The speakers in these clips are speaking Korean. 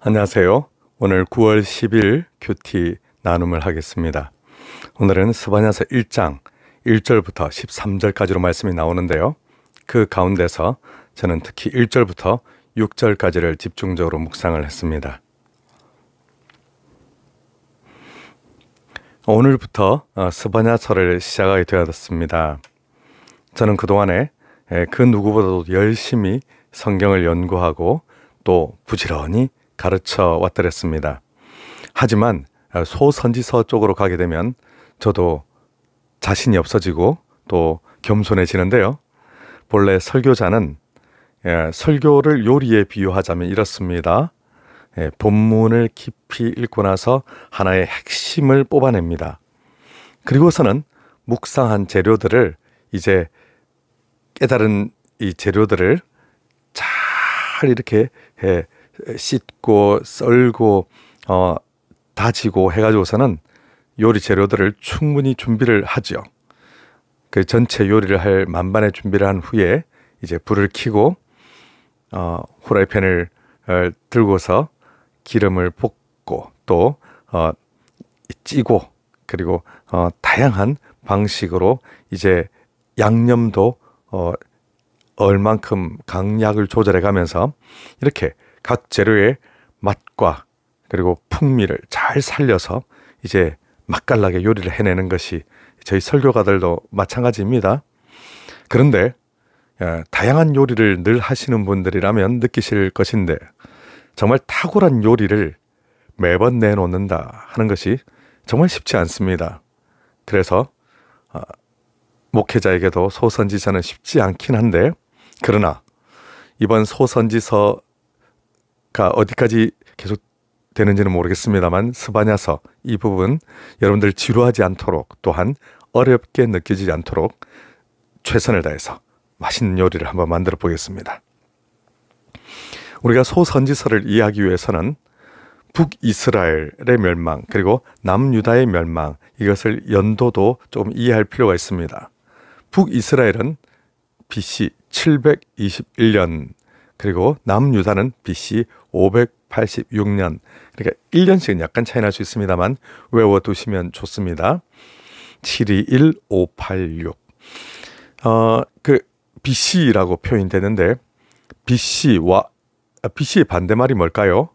안녕하세요. 오늘 9월 10일 큐티 나눔을 하겠습니다. 오늘은 스바냐서 1장 1절부터 13절까지로 말씀이 나오는데요. 그 가운데서 저는 특히 1절부터 6절까지를 집중적으로 묵상을 했습니다. 오늘부터 스바냐서를 시작하게 되었습니다. 저는 그동안에 그 누구보다도 열심히 성경을 연구하고 또 부지런히 가르쳐 왔더랬습니다. 하지만 소선지서 쪽으로 가게 되면 저도 자신이 없어지고 또 겸손해지는데요. 본래 설교자는 설교를 요리에 비유하자면 이렇습니다. 본문을 깊이 읽고 나서 하나의 핵심을 뽑아냅니다. 그리고서는 묵상한 재료들을 이제 깨달은 이 재료들을 잘 이렇게 씻고 썰고 다지고 해가지고서는 요리 재료들을 충분히 준비를 하죠. 그 전체 요리를 할 만반의 준비를 한 후에 이제 불을 켜고 후라이팬을 들고서 기름을 볶고 또 찌고 그리고 다양한 방식으로 이제 양념도 얼만큼 강약을 조절해 가면서 이렇게 각 재료의 맛과 그리고 풍미를 잘 살려서 이제 맛깔나게 요리를 해내는 것이 저희 설교가들도 마찬가지입니다. 그런데 다양한 요리를 늘 하시는 분들이라면 느끼실 것인데 정말 탁월한 요리를 매번 내놓는다 하는 것이 정말 쉽지 않습니다. 그래서 목회자에게도 소선지서는 쉽지 않긴 한데 그러나 이번 소선지서가 어디까지 계속 되는지는 모르겠습니다만 스바냐서 이 부분 여러분들 지루하지 않도록 또한 어렵게 느껴지지 않도록 최선을 다해서 맛있는 요리를 한번 만들어 보겠습니다. 우리가 소선지서를 이해하기 위해서는 북이스라엘의 멸망 그리고 남유다의 멸망 이것을 연도도 조금 이해할 필요가 있습니다. 북이스라엘은 BC 721년 그리고 남유다는 BC 586년 그러니까 1년씩은 약간 차이 날 수 있습니다만 외워두시면 좋습니다. 721586 그 BC라고 표현되는데 BC의 반대말이 뭘까요?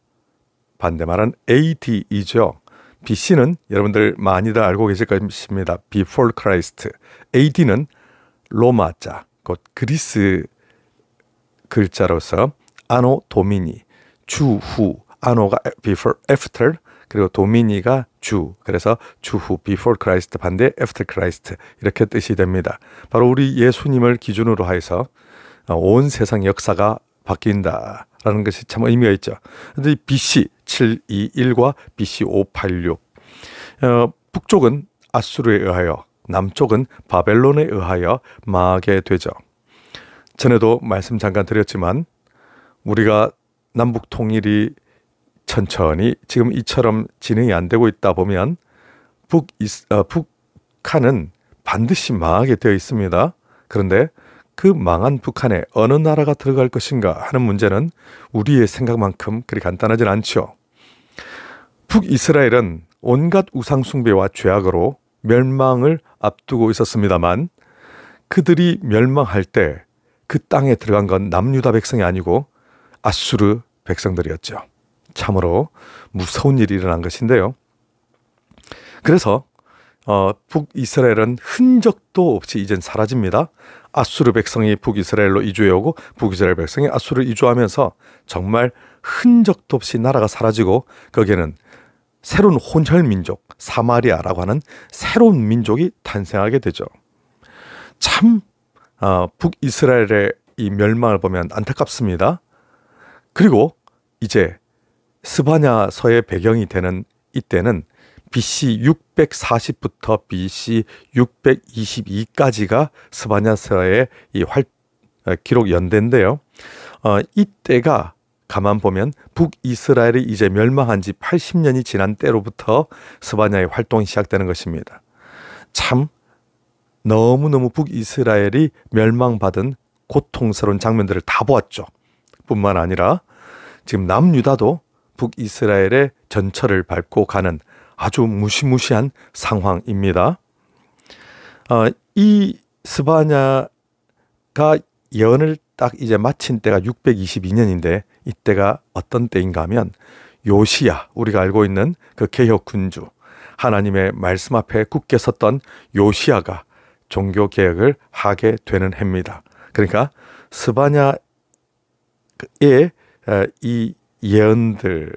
반대말은 AD이죠. BC는 여러분들 많이들 알고 계실 것입니다. Before Christ. AD는 로마자, 곧 그리스 글자로서 아노 도미니, 주후, 아노가 before, after, 그리고 도미니가 주, 그래서 주후, before Christ 반대 after Christ 이렇게 뜻이 됩니다. 바로 우리 예수님을 기준으로 해서 온 세상 역사가 바뀐다라는 것이 참 의미가 있죠. 그런데 BC 721과 BC 586 북쪽은 아수르에 의하여 남쪽은 바벨론에 의하여 망하게 되죠. 전에도 말씀 잠깐 드렸지만 우리가 남북 통일이 천천히 지금 이처럼 진행이 안 되고 있다 보면 북한은 반드시 망하게 되어 있습니다. 그런데 그 망한 북한에 어느 나라가 들어갈 것인가 하는 문제는 우리의 생각만큼 그리 간단하진 않죠. 북이스라엘은 온갖 우상숭배와 죄악으로 멸망을 앞두고 있었습니다만 그들이 멸망할 때 그 땅에 들어간 건 남유다 백성이 아니고 아수르 백성들이었죠. 참으로 무서운 일이 일어난 것인데요. 그래서 북이스라엘은 흔적도 없이 이젠 사라집니다. 아수르 백성이 북이스라엘로 이주해 오고 북이스라엘 백성이 아수르를 이주하면서 정말 흔적도 없이 나라가 사라지고 거기에는 새로운 혼혈민족 사마리아라고 하는 새로운 민족이 탄생하게 되죠. 참 북이스라엘의 이 멸망을 보면 안타깝습니다. 그리고 이제 스바냐서의 배경이 되는 이때는 BC 640부터 BC 622까지가 스바냐서의 이 기록 연대인데요. 이때가 가만 보면 북이스라엘이 이제 멸망한 지 80년이 지난 때로부터 스바냐의 활동이 시작되는 것입니다. 참 너무너무 북이스라엘이 멸망받은 고통스러운 장면들을 다 보았죠. 뿐만 아니라 지금 남유다도 북이스라엘의 전철을 밟고 가는 아주 무시무시한 상황입니다. 이 스바냐가 예언을 딱 이제 마친 때가 622년인데 이때가 어떤 때인가 하면 요시야, 우리가 알고 있는 그 개혁 군주, 하나님의 말씀 앞에 굳게 섰던 요시야가 종교 개혁을 하게 되는 해입니다. 그러니까 스바냐의 이 예언들,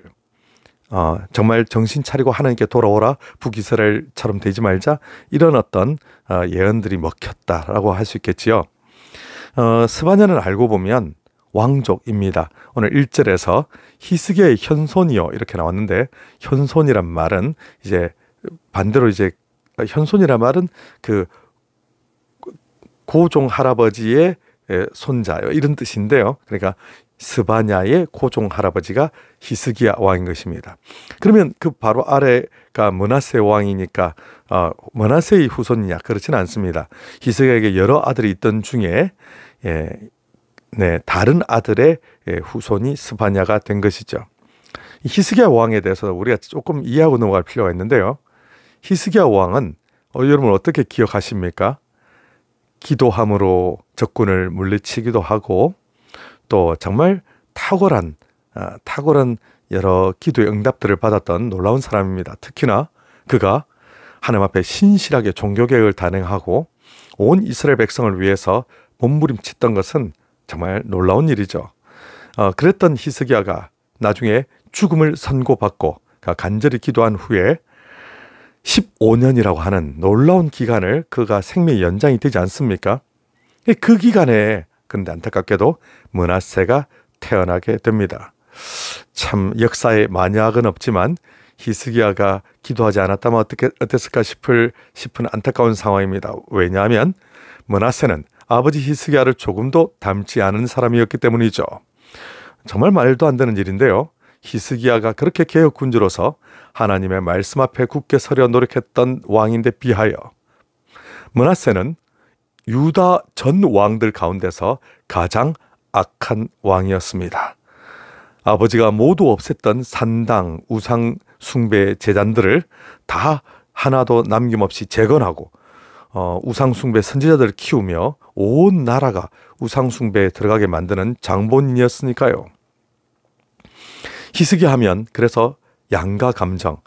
정말 정신 차리고 하나님께 돌아오라, 북이스라엘처럼 되지 말자, 이런 어떤 예언들이 먹혔다라고 할 수 있겠지요. 스바냐는 알고 보면 왕족입니다. 오늘 1절에서 히스기야의 현손이요 이렇게 나왔는데, 현손이란 말은 이제 반대로 이제 현손이란 말은 그 고종 할아버지의 손자요 이런 뜻인데요. 그러니까 스바냐의 고종 할아버지가 히스기야 왕인 것입니다. 그러면 그 바로 아래가 므낫세 왕이니까 므낫세의 후손이냐? 그렇지는 않습니다. 히스기야에게 여러 아들이 있던 중에 다른 아들의 후손이 스바냐가 된 것이죠. 히스기야 왕에 대해서 우리가 조금 이해하고 넘어갈 필요가 있는데요. 히스기야 왕은 여러분 어떻게 기억하십니까? 기도함으로 적군을 물리치기도 하고 또 정말 탁월한 여러 기도의 응답들을 받았던 놀라운 사람입니다. 특히나 그가 하나님 앞에 신실하게 종교개혁을 단행하고 온 이스라엘 백성을 위해서 몸부림쳤던 것은 정말 놀라운 일이죠. 그랬던 히스기야가 나중에 죽음을 선고받고 간절히 기도한 후에 15년이라고 하는 놀라운 기간을 그가 생명의 연장이 되지 않습니까? 그 기간에 근데 안타깝게도 므낫세가 태어나게 됩니다. 참 역사에 만약은 없지만 히스기야가 기도하지 않았다면 어땠을까 싶은 안타까운 상황입니다. 왜냐하면 므낫세는 아버지 히스기야를 조금도 닮지 않은 사람이었기 때문이죠. 정말 말도 안 되는 일인데요. 히스기야가 그렇게 개혁 군주로서 하나님의 말씀 앞에 굳게 서려 노력했던 왕인데 비하여 므낫세는 유다 전 왕들 가운데서 가장 악한 왕이었습니다. 아버지가 모두 없앴던 산당, 우상 숭배 제단들을 다 하나도 남김없이 재건하고 우상 숭배 선지자들을 키우며 온 나라가 우상 숭배에 들어가게 만드는 장본인이었으니까요. 히스기야 하면 그래서 양가 감정,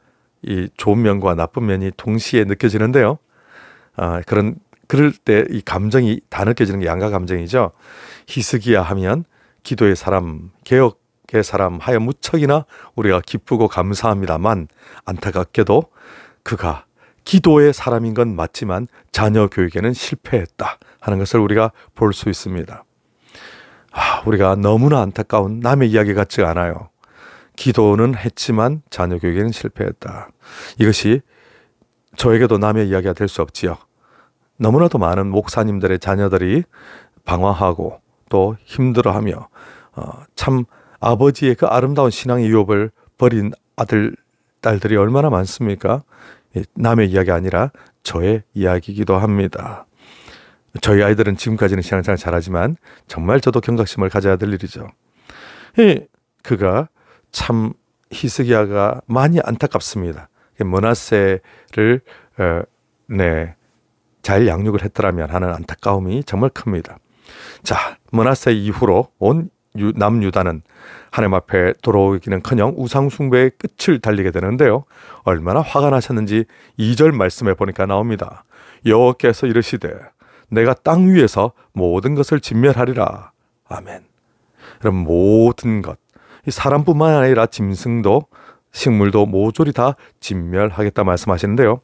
이 좋은 면과 나쁜 면이 동시에 느껴지는데요. 그럴 때 이 감정이 다 느껴지는 게 양가 감정이죠. 히스기야 하면 기도의 사람, 개혁의 사람 하여 무척이나 우리가 기쁘고 감사합니다만 안타깝게도 그가 기도의 사람인 건 맞지만 자녀 교육에는 실패했다 하는 것을 우리가 볼 수 있습니다. 우리가 너무나 안타까운 남의 이야기 같지가 않아요. 기도는 했지만 자녀 교육에는 실패했다. 이것이 저에게도 남의 이야기가 될 수 없지요. 너무나도 많은 목사님들의 자녀들이 방황하고 또 힘들어하며 참 아버지의 그 아름다운 신앙의 유업을 버린 아들, 딸들이 얼마나 많습니까? 남의 이야기 아니라 저의 이야기이기도 합니다. 저희 아이들은 지금까지는 신앙생활 잘하지만 정말 저도 경각심을 가져야 될 일이죠. 그가 참 히스기야가 많이 안타깝습니다. 므낫세를 잘 양육을 했더라면 하는 안타까움이 정말 큽니다. 자, 므낫세 이후로 온 남유다는 하나님 앞에 돌아오기는커녕 우상 숭배의 끝을 달리게 되는데요. 얼마나 화가 나셨는지 2절 말씀에 보니까 나옵니다. 여호와께서 이르시되 내가 땅 위에서 모든 것을 진멸하리라. 아멘. 그럼 모든 것, 사람뿐만 아니라 짐승도 식물도 모조리 다 진멸하겠다 말씀하시는데요.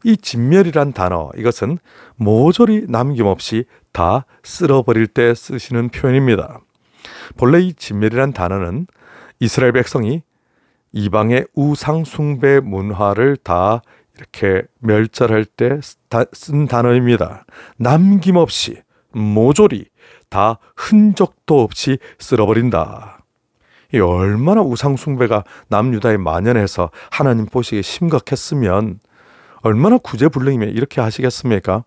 이 진멸이란 단어, 이것은 모조리 남김없이 다 쓸어버릴 때 쓰시는 표현입니다. 본래 이 진멸이란 단어는 이스라엘 백성이 이방의 우상 숭배 문화를 다 이렇게 멸절할 때 쓴 단어입니다. 남김없이 모조리 다 흔적도 없이 쓸어버린다. 이 얼마나 우상 숭배가 남유다에 만연해서 하나님 보시기에 심각했으면 얼마나 구제불능이면 이렇게 하시겠습니까?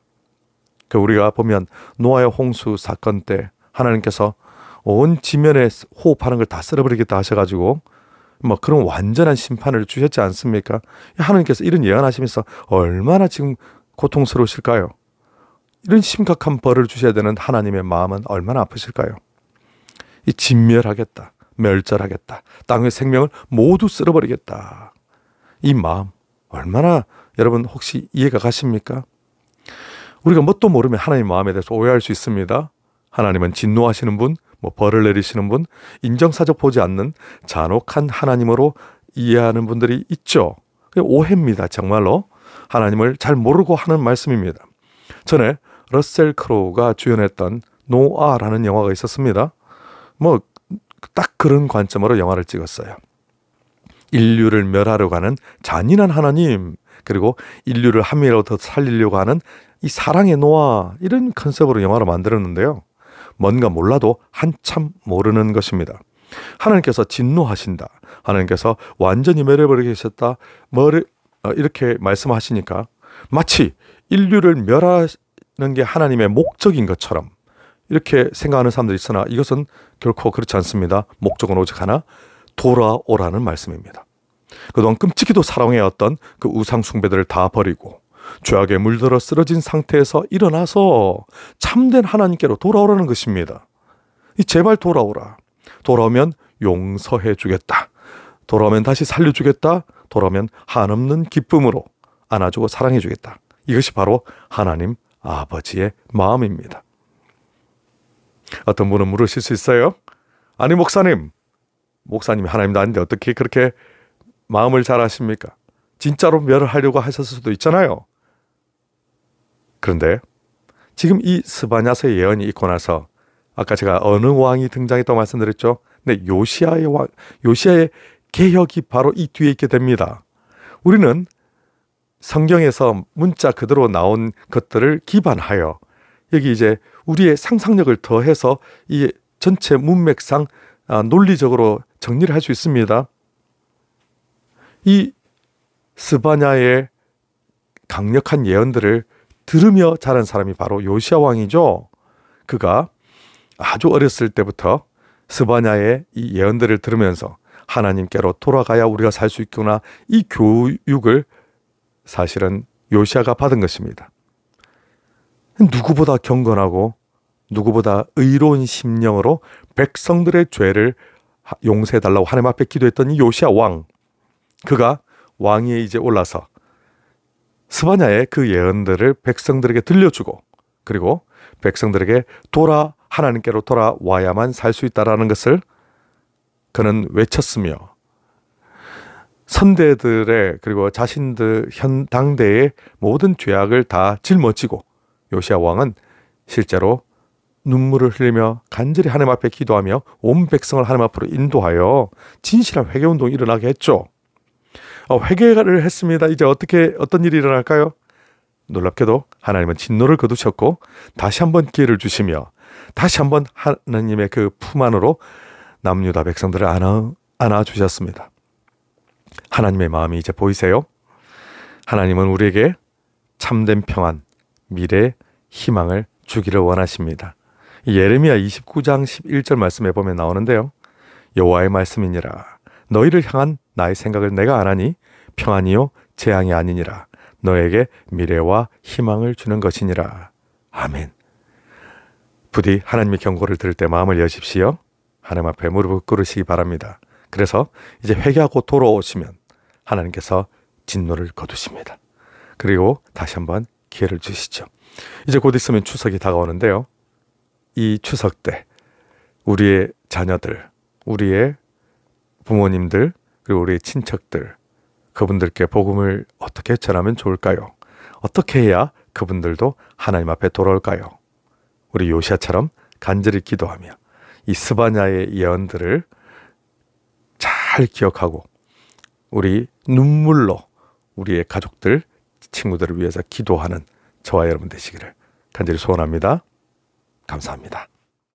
우리가 보면 노아의 홍수 사건 때 하나님께서 온 지면에 호흡하는 걸 다 쓸어버리겠다 하셔가지고 뭐 그런 완전한 심판을 주셨지 않습니까? 하나님께서 이런 예언하시면서 얼마나 지금 고통스러우실까요? 이런 심각한 벌을 주셔야 되는 하나님의 마음은 얼마나 아프실까요? 이 진멸하겠다, 멸절하겠다, 땅의 생명을 모두 쓸어버리겠다. 이 마음 얼마나 여러분 혹시 이해가 가십니까? 우리가 뭣도 모르면 하나님 마음에 대해서 오해할 수 있습니다. 하나님은 진노하시는 분, 뭐 벌을 내리시는 분, 인정사정 보지 않는 잔혹한 하나님으로 이해하는 분들이 있죠. 오해입니다. 정말로 하나님을 잘 모르고 하는 말씀입니다. 전에 러셀 크로우가 주연했던 노아라는 영화가 있었습니다. 뭐 딱 그런 관점으로 영화를 찍었어요. 인류를 멸하려고 하는 잔인한 하나님, 그리고 인류를 한 명이라도 더 살리려고 하는 이 사랑의 노아, 이런 컨셉으로 영화를 만들었는데요. 뭔가 몰라도 한참 모르는 것입니다. 하나님께서 진노하신다, 하나님께서 완전히 멸해버리겠다, 이렇게 말씀하시니까 마치 인류를 멸하는 게 하나님의 목적인 것처럼 이렇게 생각하는 사람들이 있으나 이것은 결코 그렇지 않습니다. 목적은 오직 하나, 돌아오라는 말씀입니다. 그동안 끔찍이도 사랑해왔던 그 우상 숭배들을 다 버리고 죄악에 물들어 쓰러진 상태에서 일어나서 참된 하나님께로 돌아오라는 것입니다. 제발 돌아오라. 돌아오면 용서해 주겠다. 돌아오면 다시 살려주겠다. 돌아오면 한없는 기쁨으로 안아주고 사랑해 주겠다. 이것이 바로 하나님 아버지의 마음입니다. 어떤 분은 물으실 수 있어요? 아니 목사님이 하나님도 아닌데 어떻게 그렇게 마음을 잘 아십니까? 진짜로 멸하려고 하셨을 수도 있잖아요. 그런데 지금 이 스바냐서의 예언이 있고 나서 아까 제가 어느 왕이 등장했다고 말씀드렸죠? 네, 요시야의 개혁이 바로 이 뒤에 있게 됩니다. 우리는 성경에서 문자 그대로 나온 것들을 기반하여 여기 이제 우리의 상상력을 더해서 이 전체 문맥상 논리적으로 정리를 할 수 있습니다. 이 스바냐의 강력한 예언들을 들으며 자란 사람이 바로 요시야 왕이죠. 그가 아주 어렸을 때부터 스바냐의 이 예언들을 들으면서 하나님께로 돌아가야 우리가 살 수 있구나, 이 교육을 사실은 요시야가 받은 것입니다. 누구보다 경건하고 누구보다 의로운 심령으로 백성들의 죄를 용서해달라고 하나님 앞에 기도했던 이 요시야 왕, 그가 왕위에 이제 올라서 스바냐의 그 예언들을 백성들에게 들려주고, 그리고 백성들에게 하나님께로 돌아와야만 살 수 있다라는 것을 그는 외쳤으며, 선대들의 그리고 자신들 현 당대의 모든 죄악을 다 짊어지고 요시야 왕은 실제로 눈물을 흘리며 간절히 하나님 앞에 기도하며 온 백성을 하나님 앞으로 인도하여 진실한 회개운동이 일어나게 했죠. 회개를 했습니다. 이제 어떤 일이 일어날까요? 놀랍게도 하나님은 진노를 거두셨고 다시 한번 기회를 주시며 다시 한번 하나님의 그 품 안으로 남유다 백성들을 안아주셨습니다. 하나님의 마음이 이제 보이세요? 하나님은 우리에게 참된 평안, 미래, 희망을 주기를 원하십니다. 예레미야 29장 11절 말씀에 보면 나오는데요. 여호와의 말씀이니라. 너희를 향한 나의 생각을 내가 아나니 평안이요 재앙이 아니니라. 너에게 미래와 희망을 주는 것이니라. 아멘. 부디 하나님의 경고를 들을 때 마음을 여십시오. 하나님 앞에 무릎을 꿇으시기 바랍니다. 그래서 이제 회개하고 돌아오시면 하나님께서 진노를 거두십니다. 그리고 다시 한번 기회를 주시죠. 이제 곧 있으면 추석이 다가오는데요. 이 추석 때 우리의 자녀들, 우리의 부모님들, 그리고 우리의 친척들, 그분들께 복음을 어떻게 전하면 좋을까요? 어떻게 해야 그분들도 하나님 앞에 돌아올까요? 우리 요시야처럼 간절히 기도하며 이 스바냐의 예언들을 잘 기억하고 우리 눈물로 우리의 가족들, 친구들을 위해서 기도하는 저와 여러분 되시기를 간절히 소원합니다. 감사합니다.